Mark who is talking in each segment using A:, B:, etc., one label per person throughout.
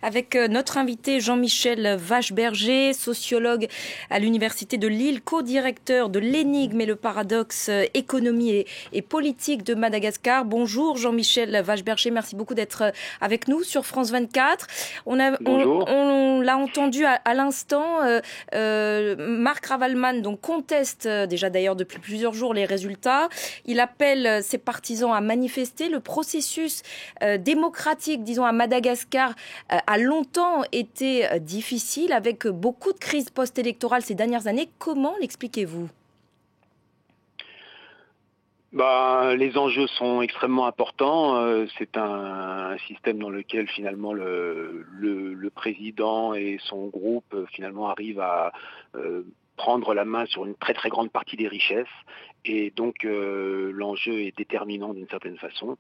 A: avec notre invité Jean-Michel Vacheberger, sociologue à l'Université de Lille, co-directeur de l'Énigme et le paradoxe économie et politique de Madagascar. Bonjour Jean-Michel Vacheberger, merci beaucoup d'être avec nous sur France 24.
B: Bonjour.
A: On l'a entendu à l'instant, Marc Ravalman donc conteste déjà d'ailleurs depuis plusieurs jours les résultats. Il appelle ses partisans à manifester. Le processus démocratique, disons, à Madagascar a longtemps été difficile avec beaucoup de crises post-électorales ces dernières années. Comment l'expliquez-vous ?
B: Les enjeux sont extrêmement importants. C'est un système dans lequel finalement le président et son groupe finalement arrivent à prendre la main sur une très très grande partie des richesses. Et donc l'enjeu est déterminant d'une certaine façon.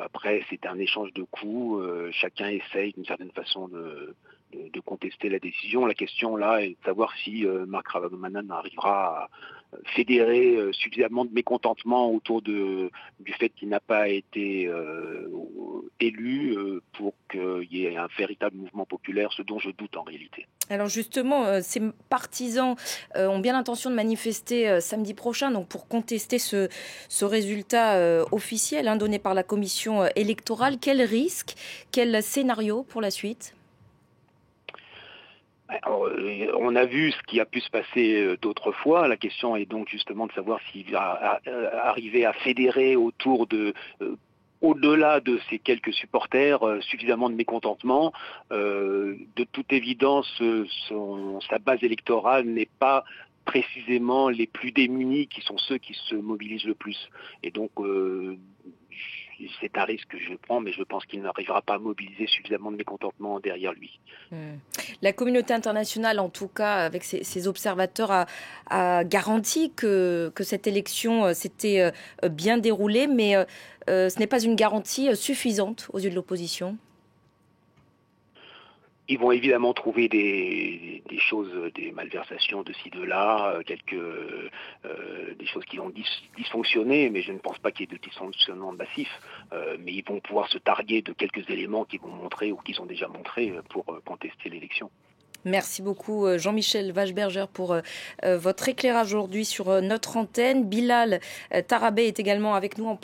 B: Après, c'est un échange de coups. Chacun essaye d'une certaine façon de contester la décision. La question là est de savoir si Marc Ravalomanana arrivera à fédérer suffisamment de mécontentement autour du fait qu'il n'a pas été élu pour qu'il y ait un véritable mouvement populaire, ce dont je doute en réalité.
A: Alors justement, ces partisans ont bien l'intention de manifester samedi prochain donc pour contester ce résultat officiel donné par la commission électorale. Quel risque, quel scénario pour la suite ?
B: Alors, on a vu ce qui a pu se passer d'autres fois. La question est donc justement de savoir s'il va arriver à fédérer autour au-delà de ces quelques supporters, suffisamment de mécontentement. De toute évidence, sa base électorale n'est pas précisément les plus démunis qui sont ceux qui se mobilisent le plus. Et donc, c'est un risque que je prends, mais je pense qu'il n'arrivera pas à mobiliser suffisamment de mécontentement derrière lui.
A: La communauté internationale, en tout cas, avec ses observateurs, a garanti que cette élection s'était bien déroulée, mais ce n'est pas une garantie suffisante aux yeux de l'opposition.
B: Ils vont évidemment trouver des choses, des malversations de ci, de là, des choses qui ont dysfonctionné, mais je ne pense pas qu'il y ait de dysfonctionnement massif. Mais ils vont pouvoir se targuer de quelques éléments qu'ils vont montrer ou qu'ils ont déjà montrés pour contester l'élection.
A: Merci beaucoup Jean-Michel Vacheberger pour votre éclairage aujourd'hui sur notre antenne. Bilal Tarabé est également avec nous en